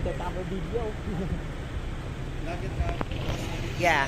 Kita mo video. Yeah.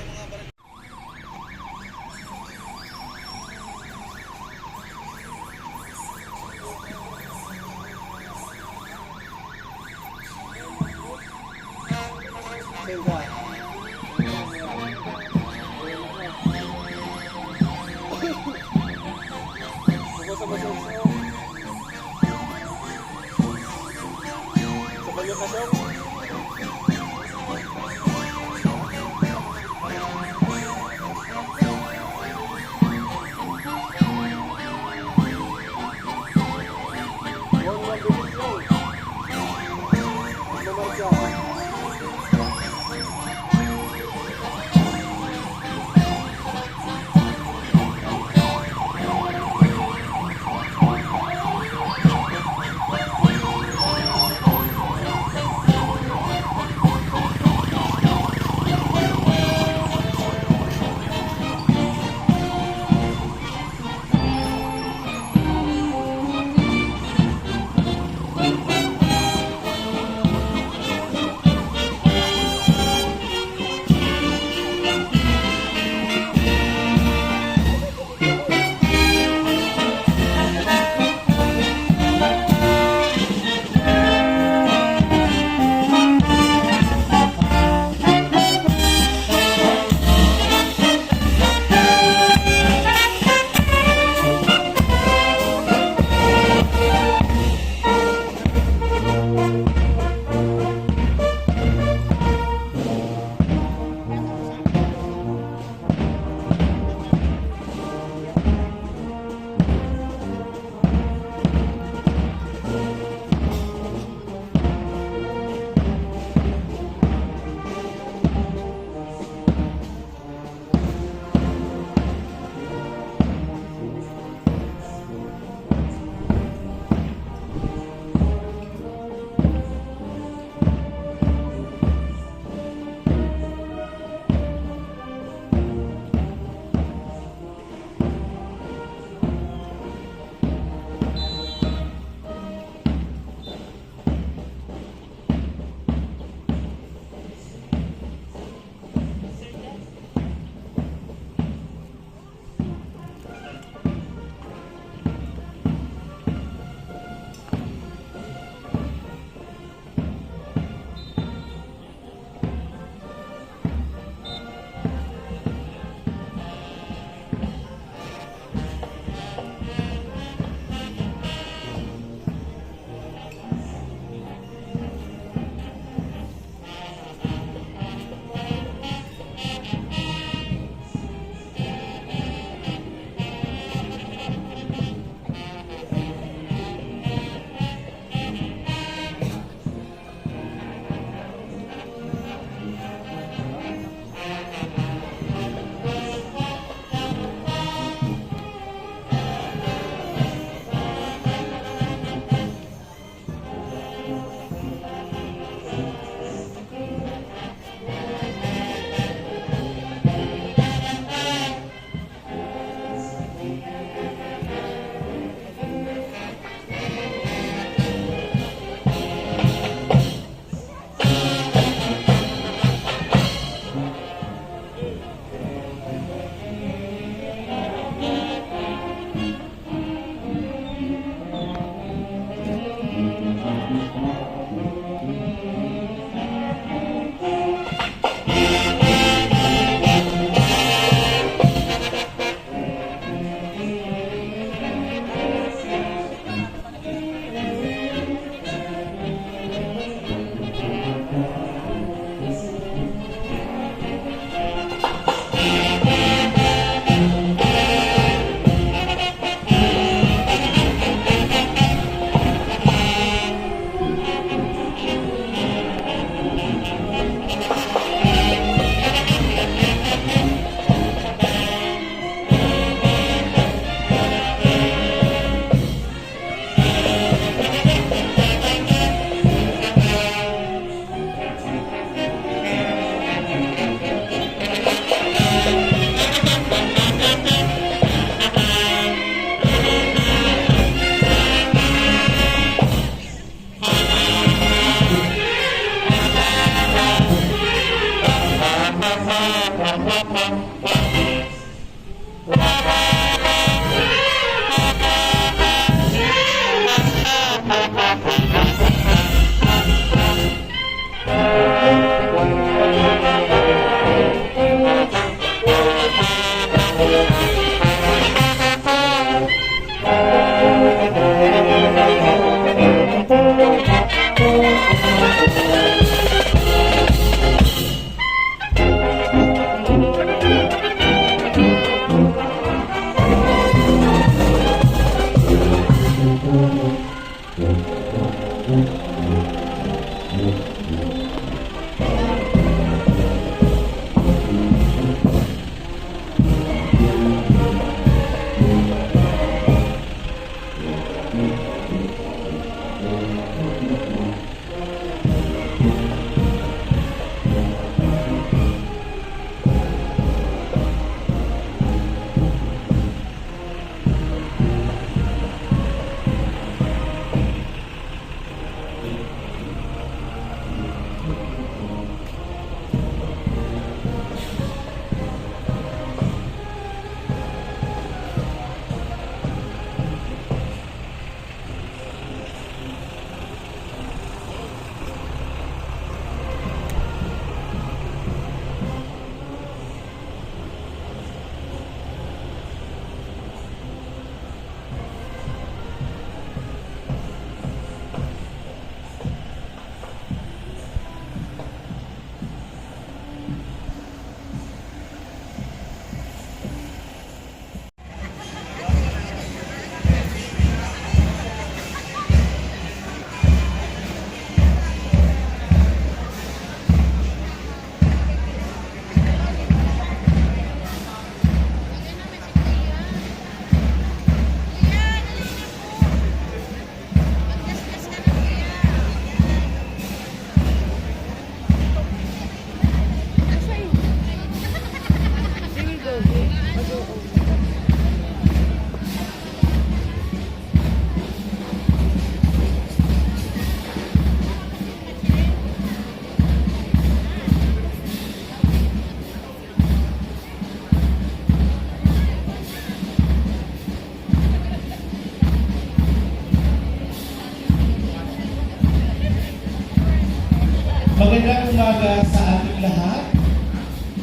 Magandang umaga sa ating lahat.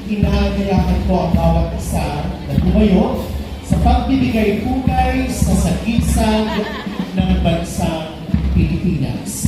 Inaanyayahan ko ang bawat isa na tumayo sa pagbibigay pugay sa sagisag ng bansang Pilipinas.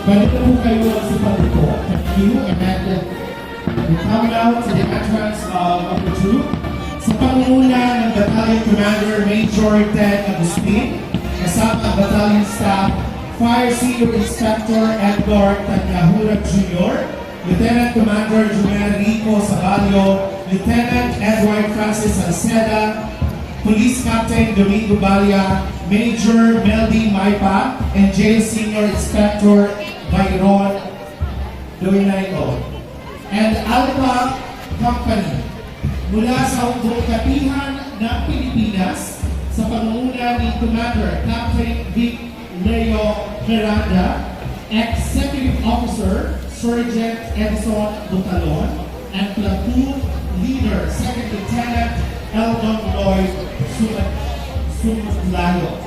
Balik na po kayo sa pagpo. Thank you, and we're coming out to the entrance of the troop. Sa pangunguna ng Battalion Commander Major Ted Agustin, kasama ang Battalion Staff, Fire Senior Inspector Edgar Tanyahura Jr., Lieutenant Commander Julian Rico Sabalio, Lieutenant Edward Francis Alceda, Police Captain Domingo Balia, Major Meldy Maipa, and Jail Senior Inspector Byron Doinaito. And Alpha Company, mula sa Ugong Katihan ng Pilipinas, sa pangunguna ni Commander Captain Vic Leo Miranda, Executive Officer Sergeant Edson Butalon, and Platoon Leader Second Lieutenant Eldon Lloyd Sumutlayo.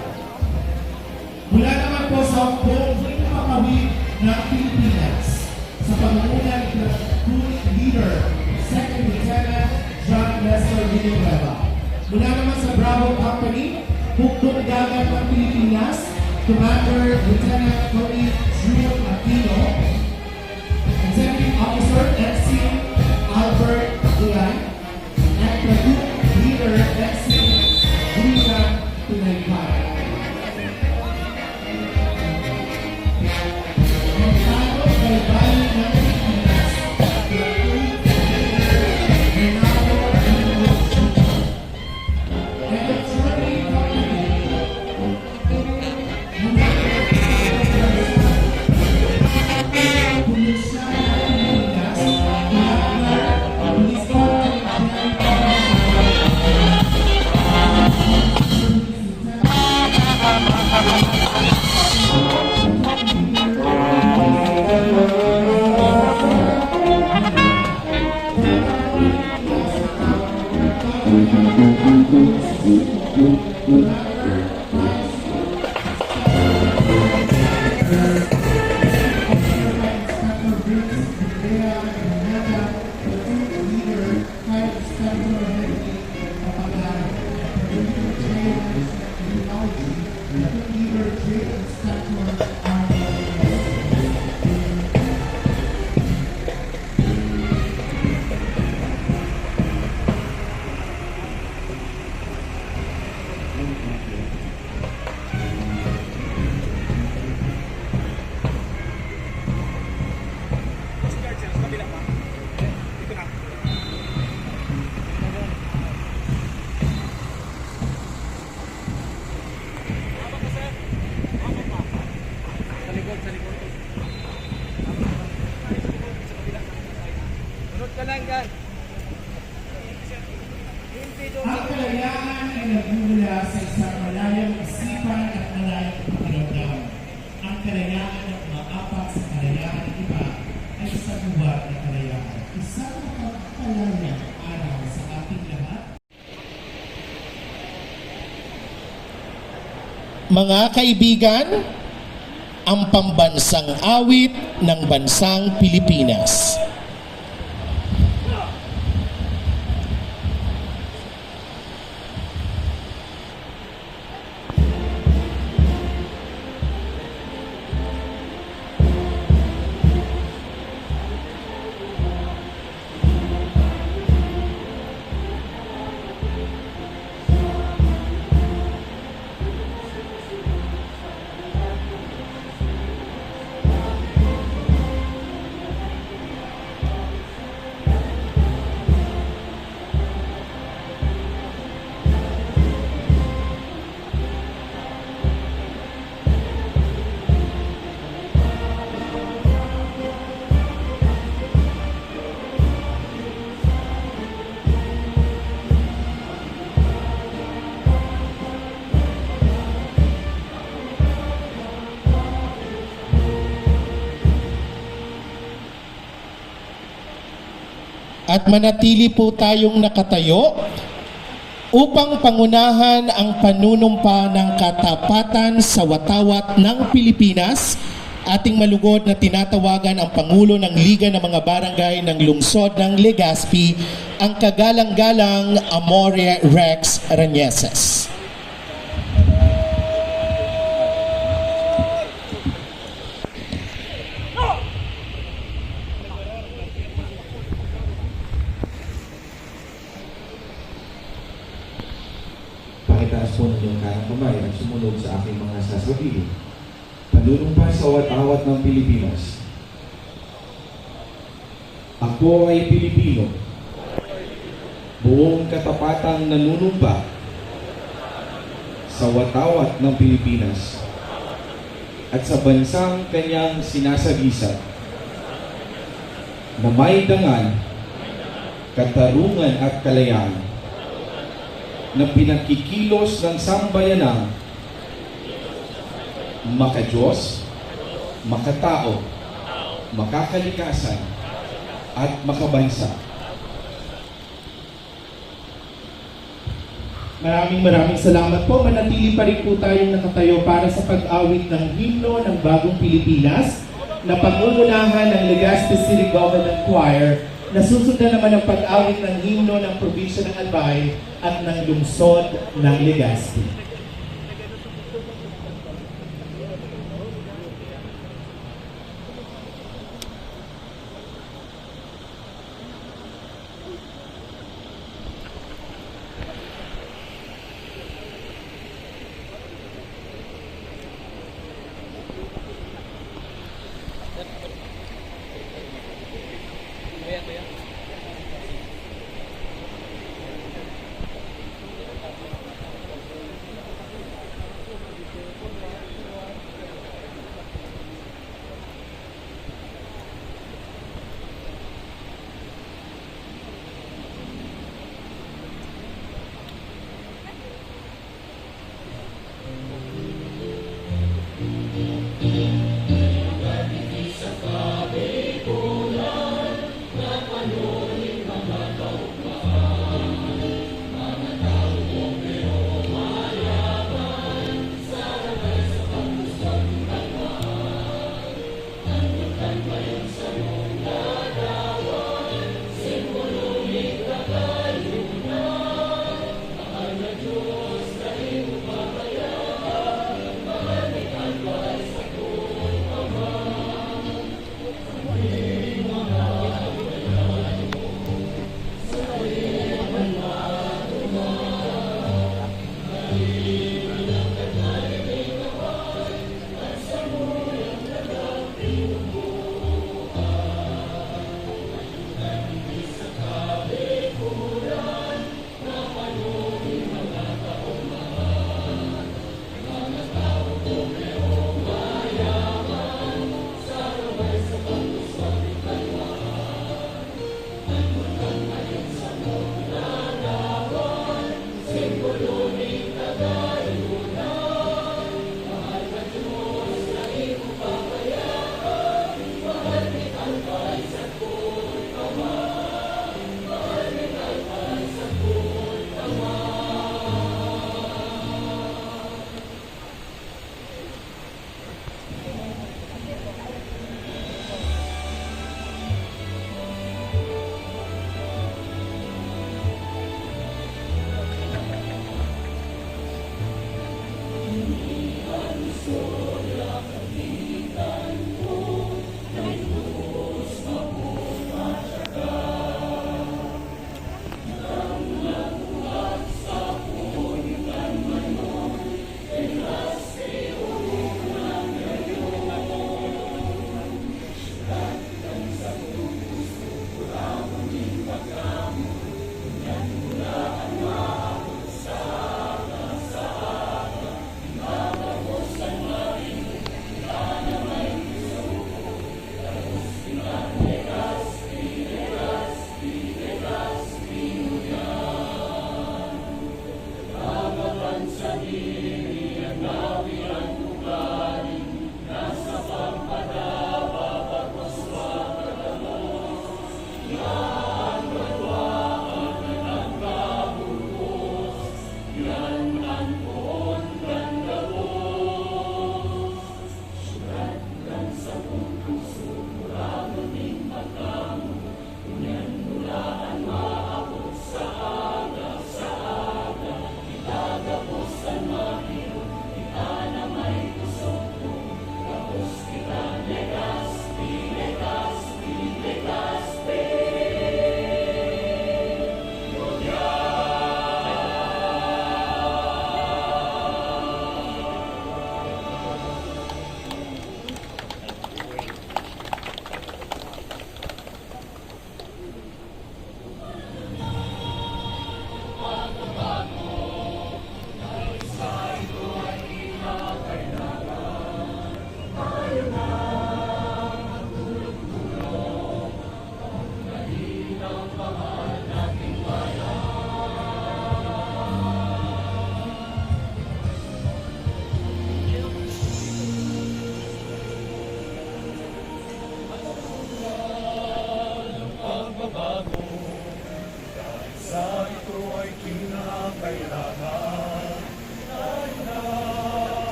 Mula naman po sa buong makawid ng Pilipinas, sa pangunguna ni Platoon Leader Second Lieutenant John Lester Villanueva. Mula naman sa Bravo Company, Hukbong Dagat ng Pilipinas, Commander Lieutenant Colonel June Aquino, Executive Officer FC Albert Duyan, and Platoon Leader FC Lisa Tunaypan. Montado kay Bayan ng Pilipinas, Platoon Renato Antonio Jr. Electronic Company, Pulisya ng Pilipinas, Pulis Ang kalayaan ay nagmumula sa isang malayang isipan at malayang pakiramdam. Ang kalayaan at maapak sa kalayaan ng iba ay isang buwat na kalayaan. Isang mapagpalayang araw sa ating lahat. Mga kaibigan, ang pambansang awit ng bansang Pilipinas. At manatili po tayong nakatayo upang pangunahan ang panunumpa ng katapatan sa watawat ng Pilipinas. Ating malugod na tinatawagan ang Pangulo ng Liga ng mga Barangay ng Lungsod ng Legazpi, ang kagalang-galang Amore Rex Ranieses. Pakitaas po ng iyong kanang kamay at sumunod sa aking mga sasabihin. Panunumpa sa watawat ng Pilipinas. Ako ay Pilipino. Buong katapatang nanunumpa sa watawat ng Pilipinas at sa bansang kanyang sinasagisag na may dangal, katarungan at kalayaan na pinakikilos ng sambayanang makadiyos, makatao, makakalikasan, at makabansa. Maraming salamat po. Manatili pa rin po tayong nakatayo para sa pag-awit ng himno ng Bagong Pilipinas na pangungunahan ng Legazpi City Government Choir, na susundan naman ang pag-awit ng himno ng Probinsya ng Albay at ng Lungsod ng Legazpi.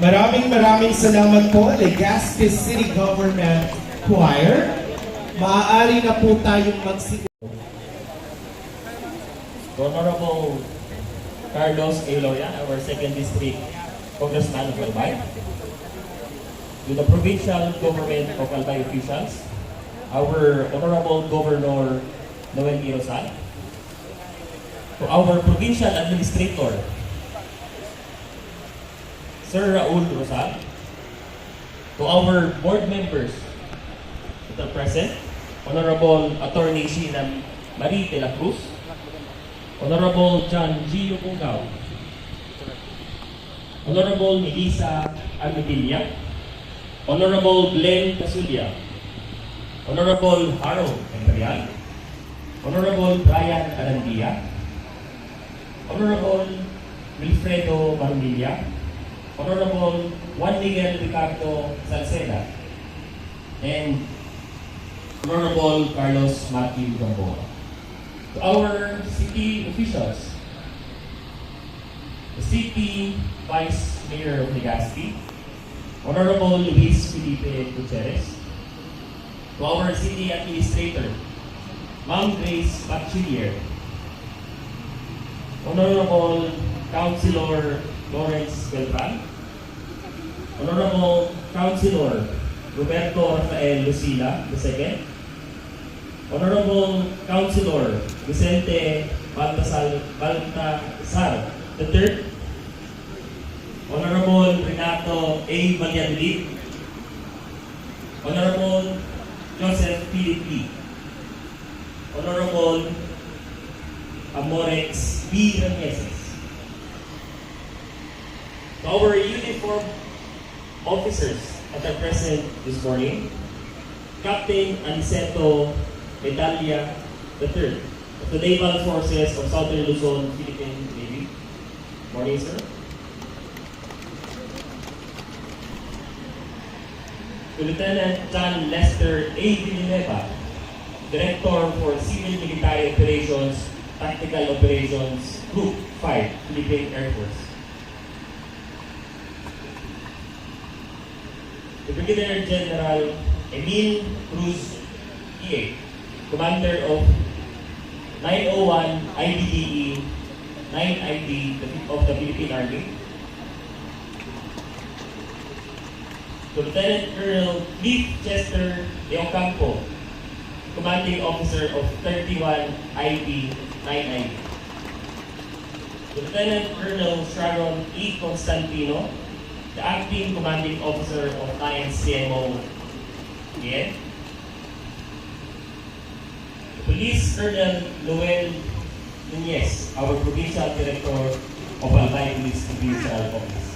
Maraming salamat po, Legazpi City Government Choir. Maaari na po tayong magsimula. Honorable Carlos A. Loya, our 2nd District Congressman of Albay. To the provincial government of Albay officials, our Honorable Governor Noel E. Rosal. To our provincial administrator, Sir Raul Rosal. To our board members that are present, Honorable Attorney Sheena Marie de la Cruz, Honorable John Gio Bungaw, Honorable Melissa Almedilla, Honorable Glenn Casulia, Honorable Harold Imperial, Honorable Brian Arandia, Honorable Wilfredo Marmilla, Honorable Juan Miguel Ricardo Salceda, and Honorable Carlos Matthew Gamboa. To our city officials, the City Vice Mayor of Legazpi, Honorable Luis Felipe Gutierrez, to our city administrator, Ma'am Grace Bachiller, Honorable Councilor Lawrence Beltran, Honorable Councilor Roberto Rafael Lucila II, Honorable Councilor Vicente Baltasar III, Honorable Renato A. Valladolid, Honorable Joseph Philip, Honorable Amorex B. Rameses. To our uniform officers that are present this morning, Captain Aniceto Medalla III of the Naval Forces of Southern Luzon, Philippine Navy. Morning, sir. To Lieutenant John Lester A. Villanueva, Director for Civil Military Operations, Tactical Operations, Group 5, Philippine Air Force. To Brigadier General Emil Cruz EA, Commander of 901 IBDE 9ID of the Philippine Army. To Lieutenant Colonel Cliff Chester De Ocampo, Commanding Officer of 31 IB 9ID. To Lieutenant Colonel Sharon E. Constantino, the Acting Commanding Officer of 9 CMO again. Police Colonel Noel Nunez, our Provincial Director of Albay Police Provincial Office.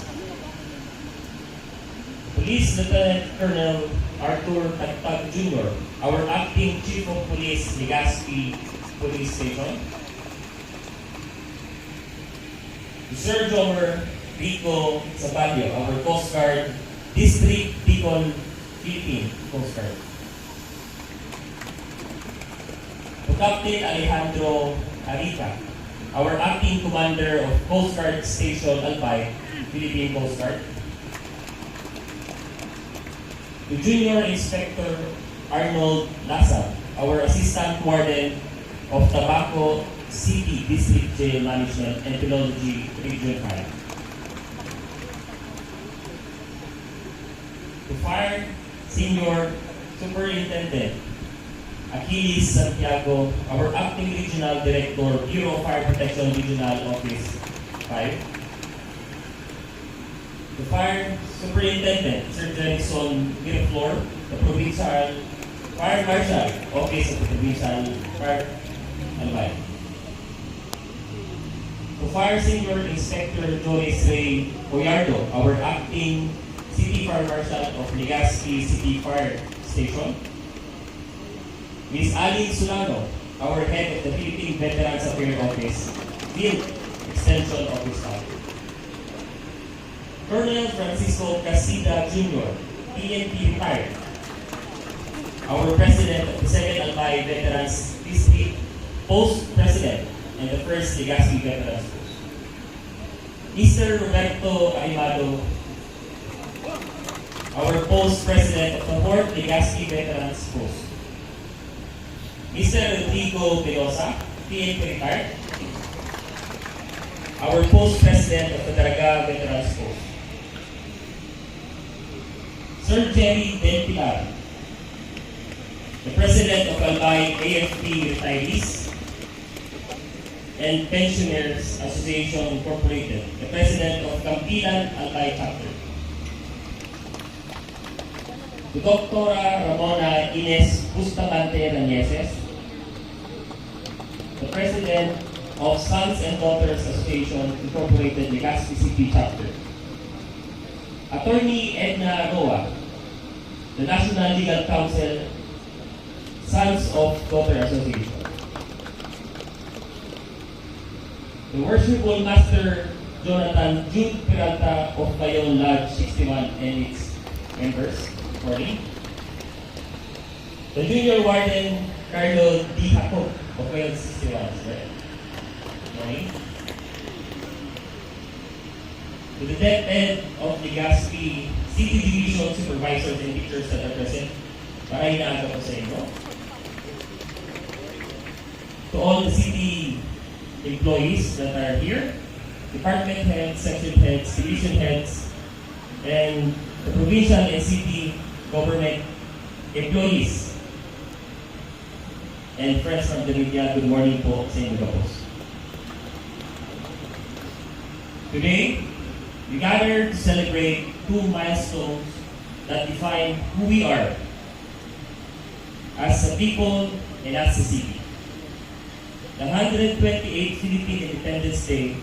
Police Lieutenant Colonel Arthur Tagtag Jr., our Acting Chief of Police, Legazpi Police Station. Sir Jomer Rico Zabalio, our Coast Guard District Bicol, Philippine Coast Guard. To Captain Alejandro Arica, our Acting Commander of Coast Guard Station Albay, Philippine Coast Guard. To Junior Inspector Arnold Lasa, our Assistant Warden of Tabaco City District Jail Management and Philology Region 5. To Fire Senior Superintendent Achilles Santiago, our Acting Regional Director, Bureau of Fire Protection Regional Office 5. The Fire Superintendent, Sir Jenson Miraflor, the Provincial Fire Marshal, Office of the Provincial Fire Albay. The Fire Senior Inspector Joyce Ray Boyardo, our Acting City Fire Marshal of Legazpi City Fire Station. Ms. Aline Solano, our Head of the Philippine Veterans Affairs Office, Field Extension Office Staff. Colonel Francisco Casida Jr., PNP retired, our President of the 2nd Albay Veterans District, Post President, and the 1st Legazpi Veterans Post. Mr. Roberto Arimado, our post-president of the 4th Legazpi Veterans Post, Mr. Rodrigo Velosa, PNP retired, our post-president of the Daraga Veterans Post, Sir Jerry Del Pilar, the President of Albay AFP Retirees and Pensioners Association Incorporated, the President of Campilan Albay Chapter, to Dr. Ramona Ines Bustamante Ranieses, the President of Sons and Daughters Association Incorporated, Legazpi City Chapter, Attorney Edna Roa, the National Legal Counsel, Sons of Daughter Association, the Worshipful Master Jonathan Jude Peralta of Bayon Lodge 61 and its members, morning. The Junior Warden Carlo D. Jacob of Bayon 61, morning. To the Dept Head of Legazpi City Division Supervisors and Teachers that are present, maraming naaga po sa inyo. To all the city employees that are here, department heads, section heads, division heads, and the provincial and city government employees, and friends from the media, good morning po sa inyo po. Today, we gather to celebrate two milestones that define who we are as a people and as a city. The 128th Philippine Independence Day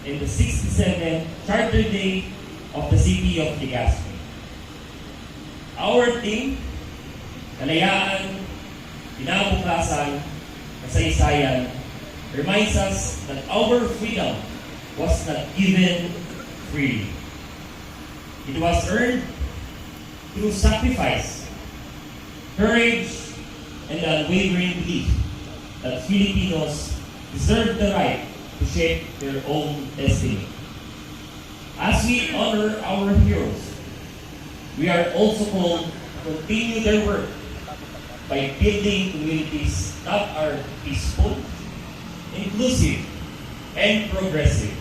and the 67th Charter Day of the City of Legazpi. Our theme, kalayaan, kinabukasan, kasaysayan, reminds us that our freedom was not given freely. It was earned through sacrifice, courage, and unwavering belief that Filipinos deserve the right to shape their own destiny. As we honor our heroes, we are also called to continue their work by building communities that are peaceful, inclusive, and progressive.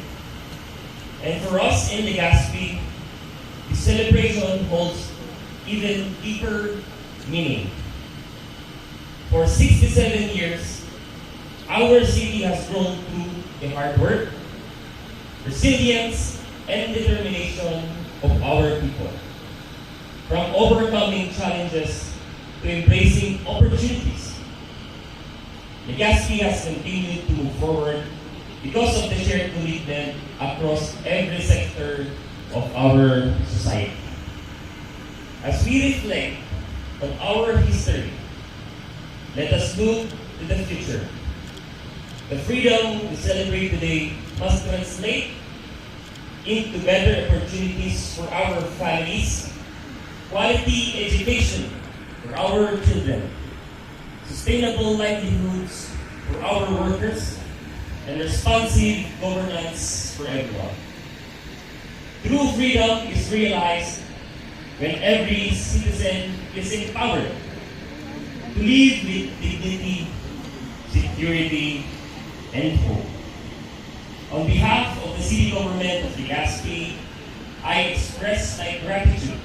And for us in Legazpi, the celebration holds even deeper meaning. For 67 years, our city has grown through the hard work, resilience, and determination of our people. From overcoming challenges to embracing opportunities, Legazpi has continued to move forward because of the shared commitment across every sector of our society. As we reflect on our history, let us look to the future. The freedom we celebrate today must translate into better opportunities for our families, quality education for our children, sustainable livelihoods for our workers, and responsive governance for everyone. True freedom is realized when every citizen is empowered to live with dignity, security, and hope. On behalf of the City Government of Legazpi, I express my gratitude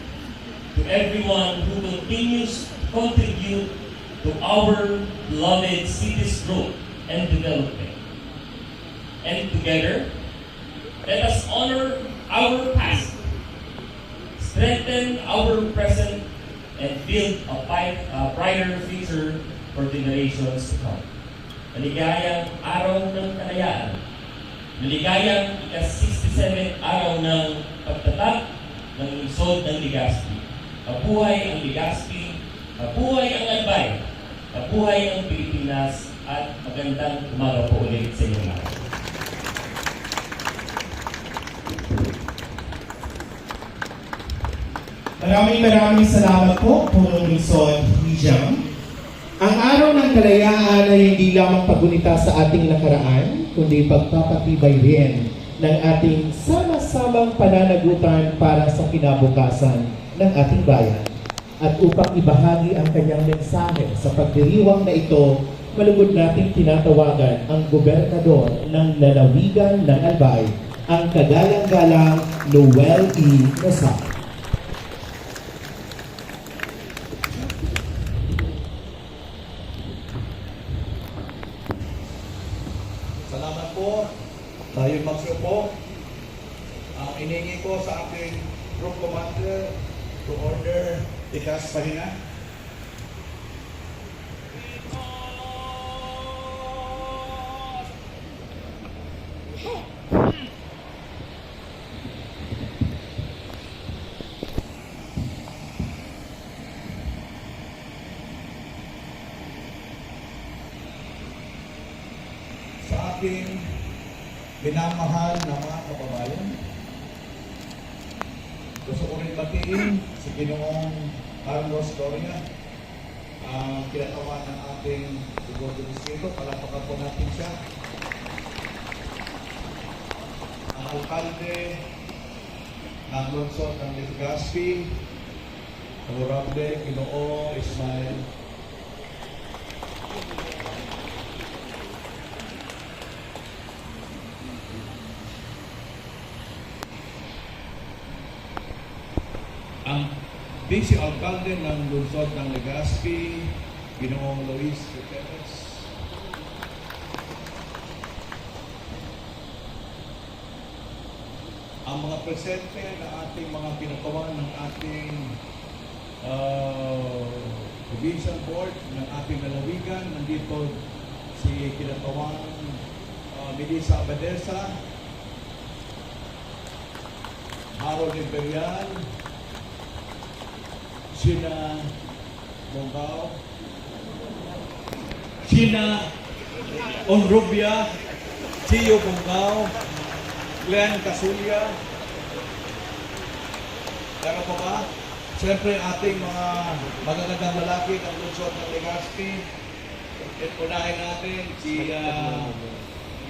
to everyone who continues to contribute to our beloved city's growth and development. And together, let us honor our past, strengthen our present, and build a brighter future for generations to come. Maligayang araw ng kalayaan. Maligayang ika-67 araw ng pagtatag ng lungsod ng Legazpi. Mabuhay ang Legazpi, mabuhay ang Albay, mabuhay ang Pilipinas, at magandang umaga po ulit sa inyong lahat. Maraming salamat po, Punong Luzon, Hijam. Ang araw ng kalayaan ay hindi lamang paggunita sa ating nakaraan, kundi pagpapatibay rin ng ating sama-samang pananagutan para sa kinabukasan. ng ating bayan. At upang ibahagi ang kanyang mensahe sa pagdiriwang na ito, malugod nating tinatawagan ang gobernador ng lalawigan ng Albay, ang kagalang-galang Noel E. Rosal. Salamat po. Tayo magsupo. Ang iningi ko sa aking group commander to order ikas pahinga. Sa ating minamahal na mga kababayan, gusto ko rin batiin si Ginoong Carlos Doria, ang kinatawa ng ating Segundo Distrito. Palapakan po natin siya. Ang alkalde ng lungsod ng Legazpi, Honorable Ginoo Ismael ang Vice Alcalde ng lungsod ng Legazpi, Ginoong Luis Gutierrez. Ang mga presente na ating mga kinatuan ng ating Provincial Board ng ating lalawigan, nandito si kinatawan Melissa Abadesa, Harold Imperial, Sina Bongao, Sina Onrubia, Chio Bongao, Glenn Casulia. Kaya pa ba? Siyempre ating mga magagandang lalaki ng lungsod ng Legazpi. Unahin natin si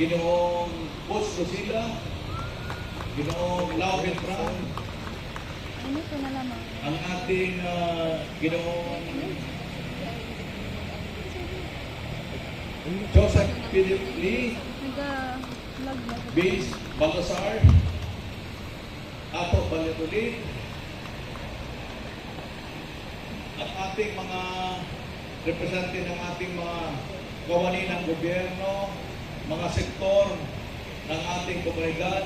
Ginoong Bus Lucila, Ginoong Lau Beltran, Ano ito na lamang? ang ating Ginoong Joseph Philip Lee, Nag-vlog na. Base Baltasar, Ato Valladolid, at ating mga representante ng ating mga kawani ng gobyerno, mga sektor ng ating komunidad,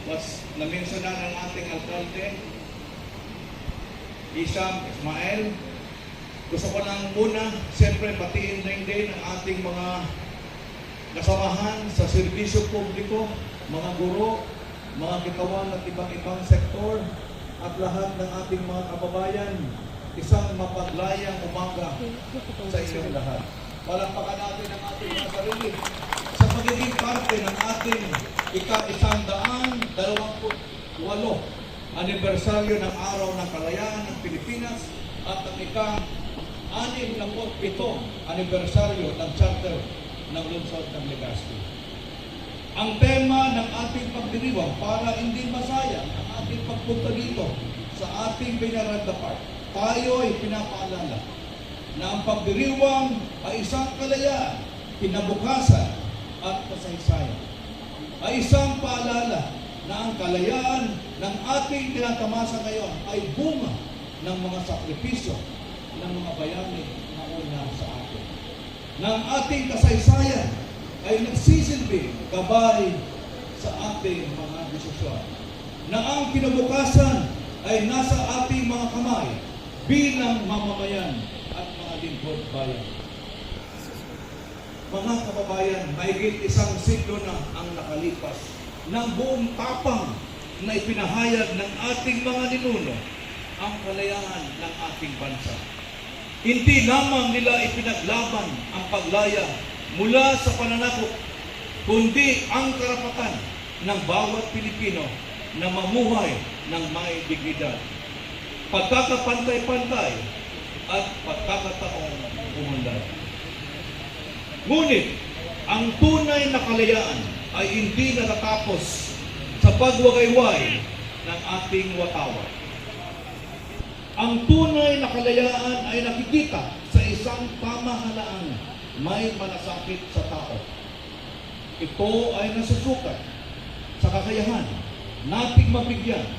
mas na-mentionan ng ating alkalde, Isam Ismael. Gusto ko lang muna, siyempre patiin din ang ating mga kasamahan sa serbisyo publiko, mga guro, mga kitawan at ibang-ibang sektor, at lahat ng ating mga kababayan. Isang mapaglayang umaga sa inyong lahat. Palakpakan natin ang ating mga sarili sa pagiging parte ng ating ika-128 anibersaryo ng Araw ng Kalayaan ng Pilipinas at ang ika-67 anibersaryo ng Charter ng Lungsod ng Legazpi. Ang tema ng ating pagdiriwang para hindi masayang ang ating pagpunta dito sa ating Peñaranda Park, tayo ay pinapaalala na ang pagdiriwang ay isang kalayaan, kinabukasan at kasaysayan. Ay isang paalala na ang kalayaan ng ating tinatamasa ngayon ay bunga ng mga sakripisyo ng mga bayani na una sa atin. Na ang ating kasaysayan ay nagsisilbi gabay sa ating mga desisyon. Na ang kinabukasan ay nasa ating mga kamay bilang mamamayan at mga lingkod bayan. Mga kababayan, mahigit isang siglo na ang nakalipas ng buong tapang na ipinahayag ng ating mga ninuno ang kalayaan ng ating bansa. Hindi lamang nila ipinaglaban ang paglaya mula sa pananakop, kundi ang karapatan ng bawat Pilipino na mamuhay ng may dignidad, pagkakapantay-pantay at pagkakataong umunlad. Ngunit, ang tunay na kalayaan ay hindi natatapos sa pagwagayway ng ating watawat. Ang tunay na kalayaan ay nakikita sa isang pamahalaan may malasakit sa tao. Ito ay nasusukat sa kakayahan nating mabigyan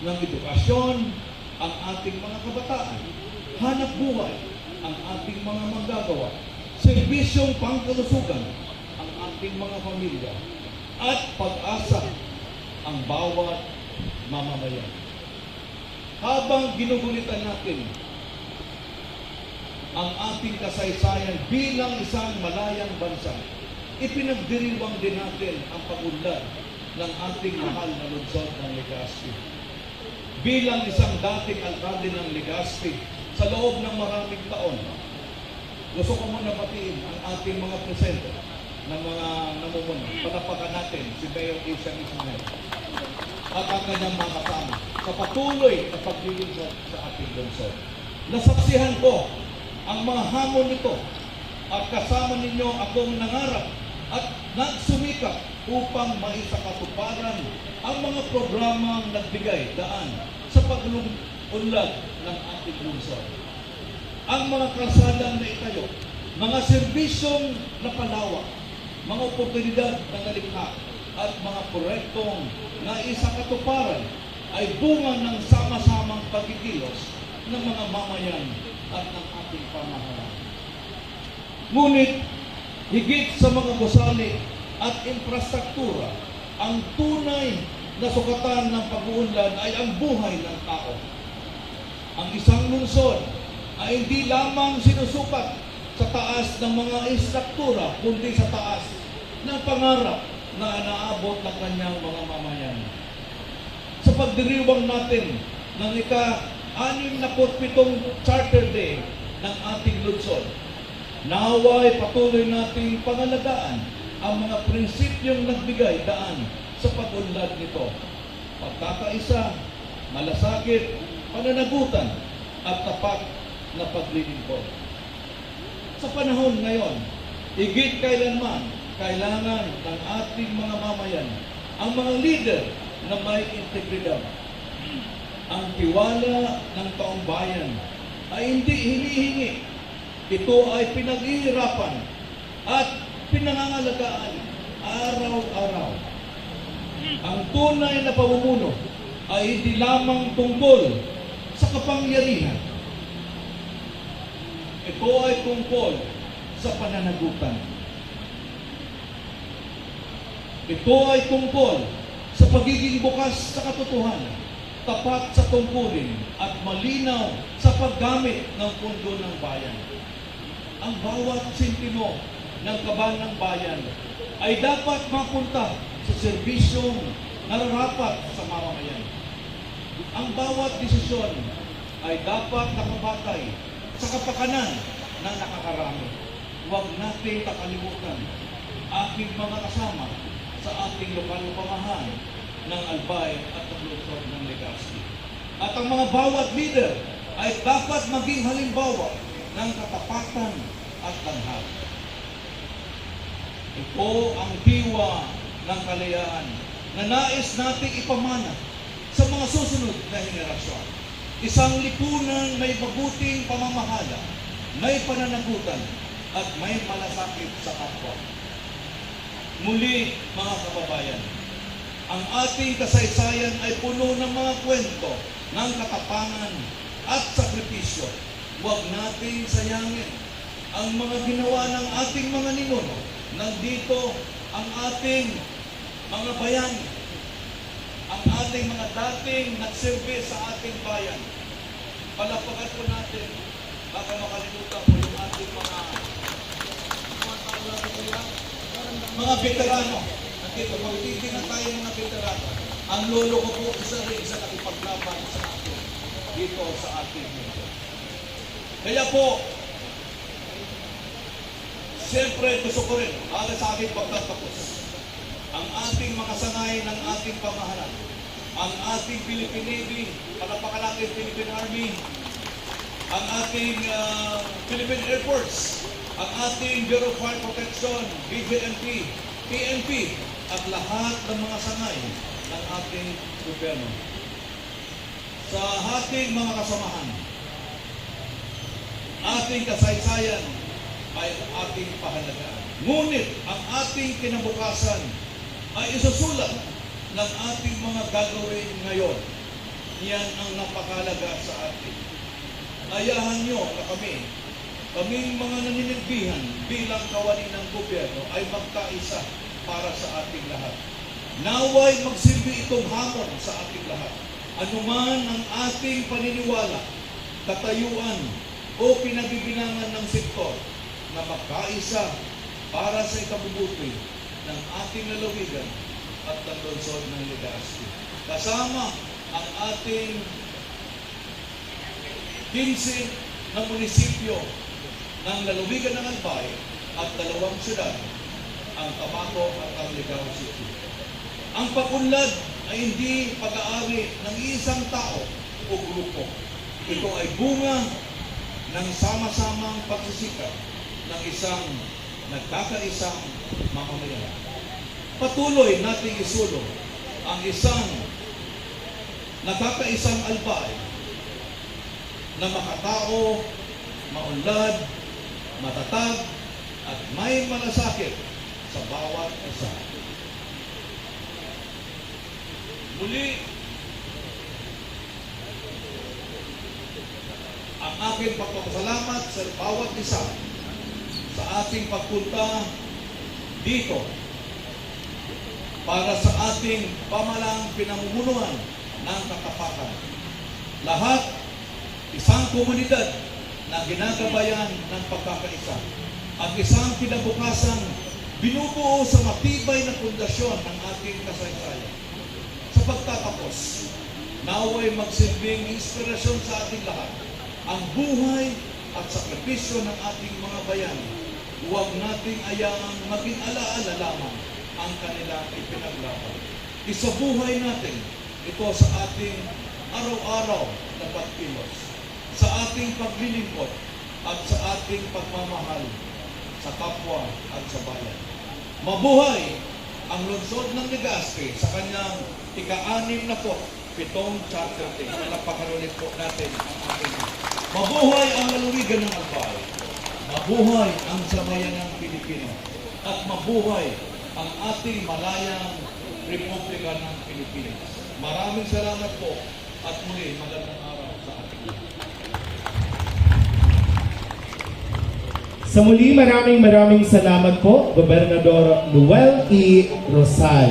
ng edukasyon ang ating mga kabataan, hanap buhay ang ating mga manggagawa, serbisyong pangkalusugan ang ating mga pamilya, at pag-asa ang bawat mamamayan. Habang ginugulitan natin ang ating kasaysayan bilang isang malayang bansa, ipinagdiriwang din natin ang pag-unlad ng ating mahal na lungsod ng Legazpi. Bilang isang dating alkalde ng Legazpi sa loob ng maraming taon, gusto ko muna batiin ang ating mga presente ng mga namumuno. Palapakan natin si Mayor Asian Ismael at ang kanyang mga kasama sa patuloy na paglilingkod sa ating lungsod. Nasaksihan ko ang mga hamon nito at kasama ninyo akong nangarap at nagsumikap upang maisakatuparan ang mga programang nagbigay daan sa paglunlad ng ating lungsod. Ang mga kalsadang naitayo, mga serbisyong napalawak, mga oportunidad na nalikha at mga proyektong naisakatuparan ay bunga ng sama-samang pagkikilos ng mga mamayan at ng ating pamahalaan. Ngunit, higit sa mga gusali at infrastruktura, ang tunay na sukatan ng pag-uunlad ay ang buhay ng tao. Ang isang lungsod ay hindi lamang sinusukat sa taas ng mga istruktura, kundi sa taas ng pangarap na naabot ng kanyang mga mamayan. Sa pagdiriwang natin ng ika-67 Charter Day ng ating lungsod, naway patuloy nating pangalagaan ang mga prinsipyong nagbigay daan sa pag-unlad nito. Pagkakaisa, malasakit, pananagutan, at tapat na paglilingkod. Sa panahon ngayon, higit kailanman, kailangan ng ating mga mamayan ang mga leader na may integridad. Ang tiwala ng taong bayan ay hindi hinihingi. Ito ay pinaghihirapan at pinangangalagaan araw-araw. Ang tunay na pamumuno ay hindi lamang tungkol sa kapangyarihan. Ito ay tungkol sa pananagutan. Ito ay tungkol sa pagiging bukas sa katotohanan, tapat sa tungkulin, at malinaw sa paggamit ng pundo ng bayan. Ang bawat sentimo ng kaban ng bayan ay dapat mapunta sa serbisyong nararapat sa mamamayan. Ang bawat desisyon ay dapat nakabatay sa kapakanan ng nakakarami. Huwag nating kakalimutan aking mga kasama sa ating lokal na pamahalaan ng Albay at ng lungsod ng Legazpi. At ang mga bawat leader ay dapat maging halimbawa ng katapatan at langhap. Ito ang diwa ng kalayaan na nais nating ipamana sa mga susunod na henerasyon. Isang lipunan may mabuting pamamahala, may pananagutan, at may malasakit sa kapwa. Muli, mga kababayan, ang ating kasaysayan ay puno ng mga kwento ng katapangan at sakripisyo. Huwag nating sayangin ang mga ginawa ng ating mga ninuno. Nandito ang ating mga bayani, ang ating mga dating nagsilbi sa ating bayan. Palapakan po natin, baka makalimutan po yung ating mga veterano. Nandito, magtitingnan tayo mga veterano. Ang lolo ko po, isa nakipaglaban sa atin dito sa ating mundo. Kaya po, siyempre gusto ko rin, alas sa aking pagtatapos, ang ating mga sangay ng ating pamahalaan, ang ating Philippine Navy, palapakan natin Philippine Army, ang ating Philippine Air Force, ang ating Bureau of Fire Protection, BGMP, PNP, at lahat ng mga sangay ng ating gobyerno. sa ating mga kasamahan. Ating kasaysayan ay ating pahalagaan. Ngunit ang ating kinabukasan ay isusulat ng ating mga gagawin ngayon. Yan ang napakalaga sa atin. Ayahan nyo na kaming mga naninilbihan bilang kawani ng gobyerno ay magkaisa para sa ating lahat. Naway magsilbi itong hamon sa ating lahat. Anuman ang ating paniniwala, katayuan o pinagbibilangan ng sektor na magkaisa para sa ikabubuti ng ating lalawigan at ng lungsod ng Legazpi. Kasama ang ating 15 na munisipyo ng lalawigan ng Albay at 2 syudad, ang Tabaco at ang Legao City. Ang pagunlad ay hindi pag-aari ng isang tao o grupo. Ito ay bunga ng sama-samang pagsisikap ng isang nagkakaisang mamamayan. Patuloy nating isulong ang isang nagkakaisang Albay na makatao, maunlad, matatag, at may malasakit sa bawat isa. Muli, ang aking pagpapasalamat sa bawat isa sa ating pagpunta dito para sa ating pamalang pinamumunuan ng katapatan. Lahat, isang komunidad na ginagabayan ng pagkakaisa at isang kinabukasan binubuo sa matibay na pundasyon ng ating kasaysayan. Sa pagtatapos, naway magsilbing inspirasyon sa ating lahat ang buhay at sakripisyo ng ating mga bayan. Huwag nating ayaang maging alaala lamang ang kanilang ipinaglaban. Isabuhay natin ito sa ating araw-araw na pagkilos, sa ating paglilingkod at sa ating pagmamahal sa kapwa at sa bayan. Mabuhay ang lungsod ng Legazpi sa kanyang ika-6 na po, 7th charter day. Napakarulit po natin ang ating. Mabuhay ang lalawigan ng Albay. Mabuhay ang samayan ng Pilipino. At mabuhay ang ating malayang Republika ng Pilipinas. Maraming salamat po at muli magandang araw sa ating lahat. Sa muli, maraming salamat po, Gobernador Noel E. Rosal.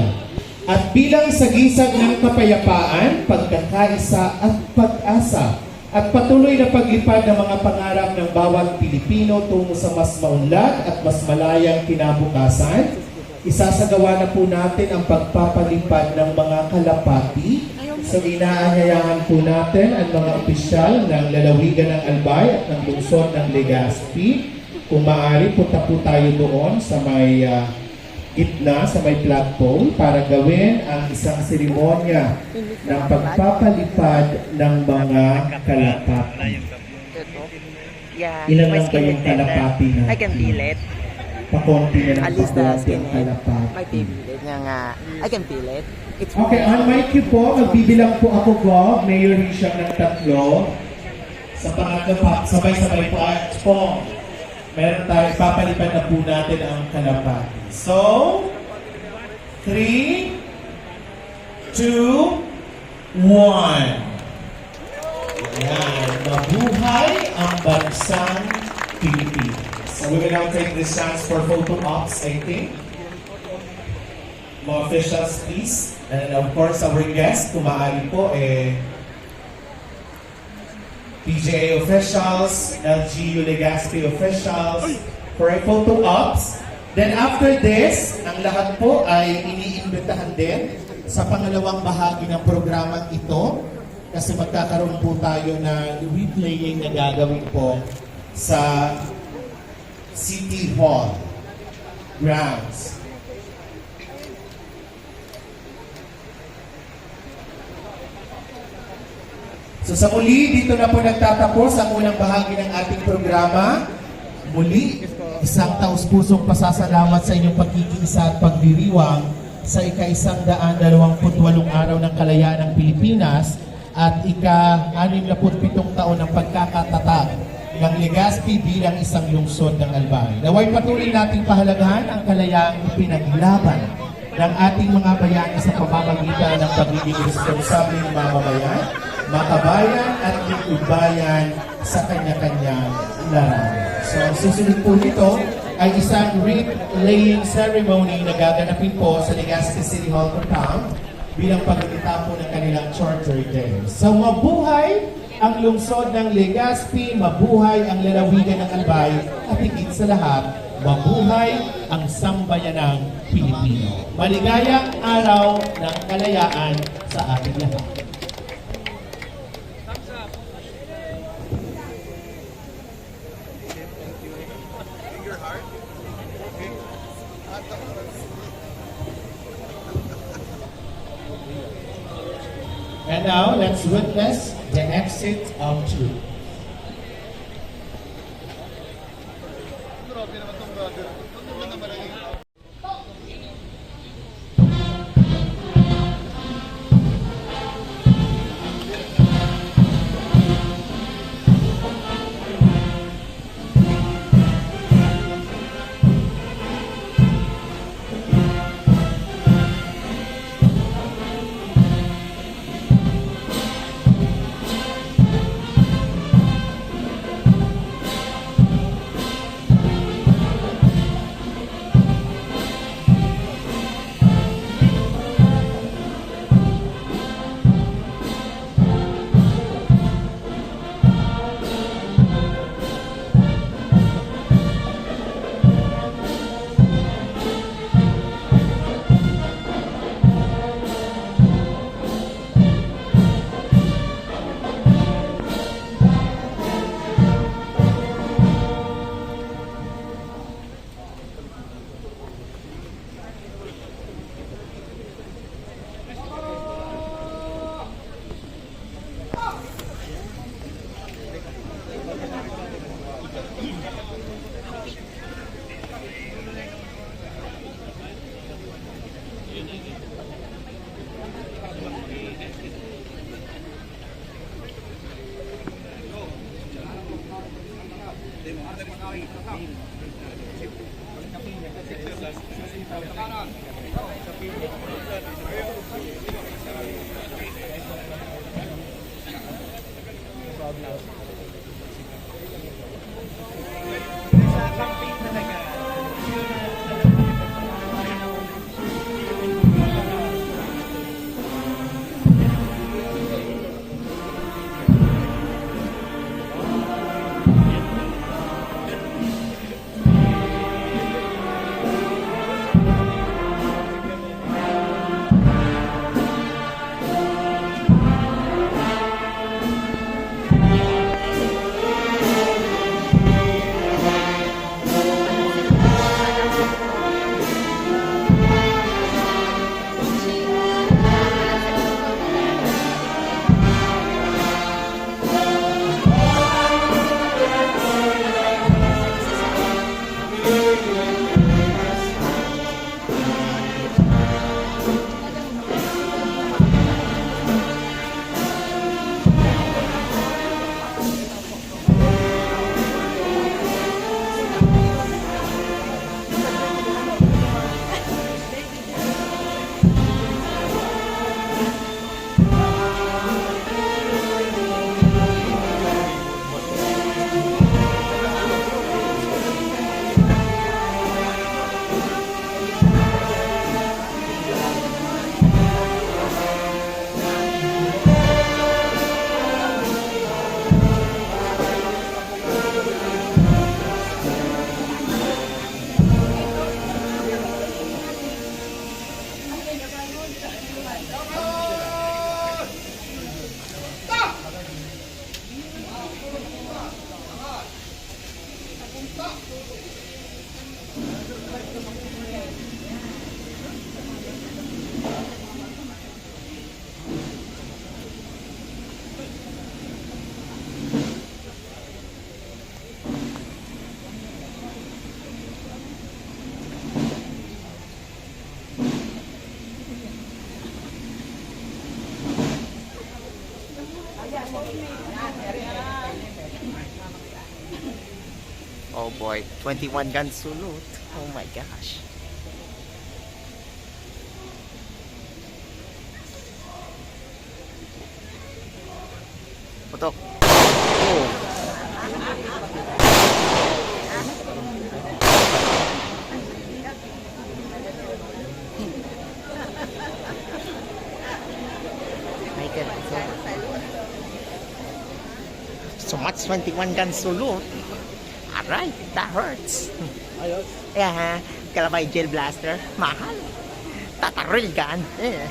At bilang sagisag ng kapayapaan, pagkakaisa at pag-asa, at patuloy na paglipad ng mga pangarap ng bawat Pilipino tungo sa mas maunlad at mas malayang kinabukasan, isasagawa na po natin ang pagpapalipad ng mga kalapati. So inaanyayahan po natin ang mga opisyal ng lalawigan ng Albay at ng lungsod ng Legazpi. Kung maaari, punta po tayo doon sa may gitna, sa may flagpole para gawin ang isang seremonya ng pagpapalipad ng mga kalapati. Yeah, Ilan my lang ba skin yung is tender. kalapati natin? I can feel it. Pakonti na ng At least the pakonti skin ang is. kalapati. My favorite nga. I can feel it. It's Okay, on mic cue po, magbibilang po ako, Gob. Mayor Risham ng 3. Sa pangatlo pa, sabay-sabay po. Pong, meron tayo, papalipad na po natin ang kalapati. So, 3, 2, 1. Ayan, mabuhay ang bansang Pilipinas. So we will now take this chance for photo ops, I think. Mga officials, please. And of course, our guests, kung maaari po, PGA officials, LGU Legazpi officials, for a photo ops. Then after this, ang lahat po ay iniimbitahan din sa pangalawang bahagi ng programang ito kasi magkakaroon po tayo ng replaying na gagawin po sa City Hall grounds. So sa muli, dito na po nagtatapos ang unang bahagi ng ating programa. Muli, isang taus-pusong pasasalamat sa inyong pagkikiisa at pagdiriwang sa ika-128 araw ng kalayaan ng Pilipinas at ika-67 taon ng pagkakatatag ng Legazpi bilang isang lungsod ng Albay. Naway patuloy nating pahalagahan ang kalayaang pinaglaban ng ating mga bayani sa pamamagitan ng pagiging responsableng mamamayan, makabayan at lingkod-bayan sa kanya-kanyang larangan. So ang susunod po nito ay isang wreath-laying ceremony na gaganapin po sa Legazpi City Hall compound bilang pagkakita po ng kanilang Charter Day. So mabuhay ang lungsod ng Legazpi, mabuhay ang lalawigan ng Albay, at higit sa lahat, mabuhay ang sambayanang Pilipino. Maligayang araw ng kalayaan sa ating lahat. And now, let's witness the exit of truth. Oh boy, 21 gun salute. Oh my gosh. Putok. Oh. My God. So much 21 gun salute. Alright, that hurts. Ayos? Yeah, kalabay gel blaster. Mahal. Tataril gun. Yeah.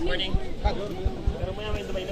Morning. Pero maya may dumay